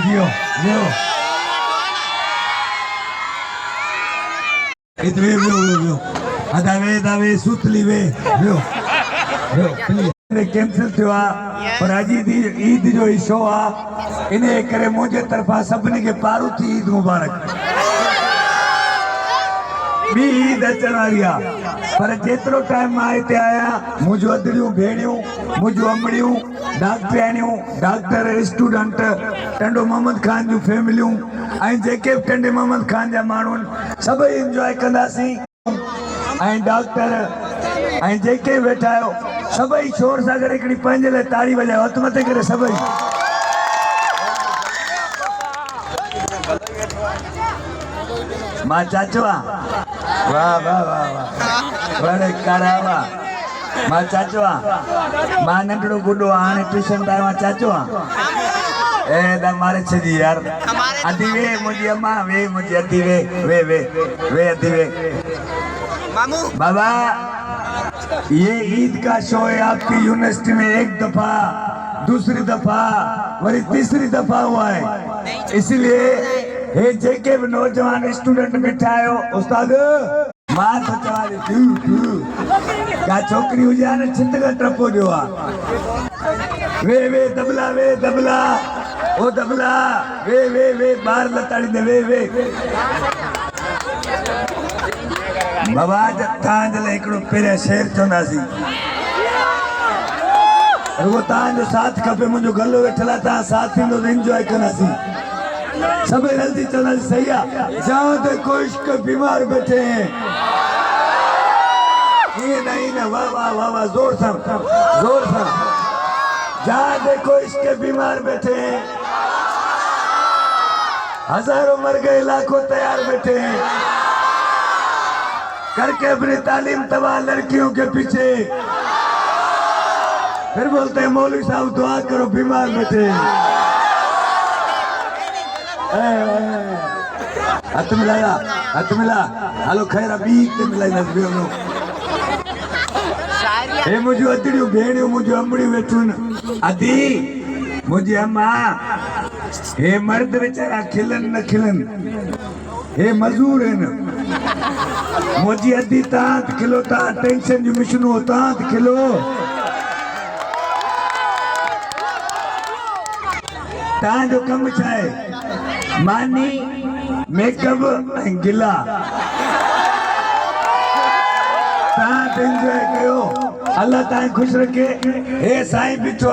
जियो जियो इतने वियो अदावे दावे सुतली वे वियो वियो प्लीज कैंसिल थियो पर अजी दी ईद जो शो इने करे मुझे तरफा सबने के पारू थी ईद मुबारक बी ईद अचण वाली पर जेतिरो टाइम मां हिते आया मुझो अदड़ियूं भेणियूं मुझो अमड़ियूं डॉक्टराणियूं डॉक्टर स्टूडेंट टंडो मोहम्मद खान जूं फैमिलियूं ऐं जेके टंडे मोहम्मद खान जा माण्हू सभई एंजॉय कंदासीं ऐं डॉक्टर ऐं जेके वेठा आहियो सभई शोर सां गॾु हिकिड़ी पंहिंजे लाइ ताड़ी वॼायो हथ मथे करे सभई मां चाचो वाह वाह वाह वाह बड़े कारा वाह मां चाचो मां नंढड़ो गुॾो हाणे ट्यूशन तां आयो चाचो ए दा मारे छदी यार अदी वे मुझी अम्मा वे मुझी अदी वे वे वे वे अदी वे मामू बाबा ये ईद का शो है आपकी यूनिवर्सिटी में एक दफा दूसरी दफा और तीसरी दफा हुआ है इसलिए हे जेके भी नौजवान स्टूडेंट बैठा आयो उस्ताद मां तो चवाली का छोकरी हुजे ने छिंदगा टपो दियो वे दबला ओ दबला वे बार लताड़ी दे वे बाबा तांज ले एकड़ो पेरे शेर चोंदासी वो तांज साथ खपे मुझो गलो वेठला ता साथ इंदो एंजॉय करनासी सब जल्दी चलना सही है जहाँ तक कोई बीमार बैठे हैं ये नहीं ना वाह वाह वाह वाह जोर सा जहाँ देखो इसके बीमार बैठे हैं हजारों मर गए लाखों तैयार बैठे हैं करके अपनी तालीम तबाह लड़कियों के पीछे फिर बोलते हैं मौलवी साहब दुआ करो बीमार बैठे हैं हथ मिला हलो खैर बीक ते मिलाई नजबियो नो हे मुझे अदड़ियों भेणियों मुझे अमड़ियों वेठूं अदी मुझे अम्मा हे मर्द बेचारा खिलन न खिलन हे मजूर है न मुझे अदी तांत खिलो ता टेंशन जो मिशनू तांत खिलो ता जो कम चाहे मानी मेकअप ऐं गिला तव्हां एंजॉय कयो अल्लाह तव्हां खुश रखे हे साईं बिठो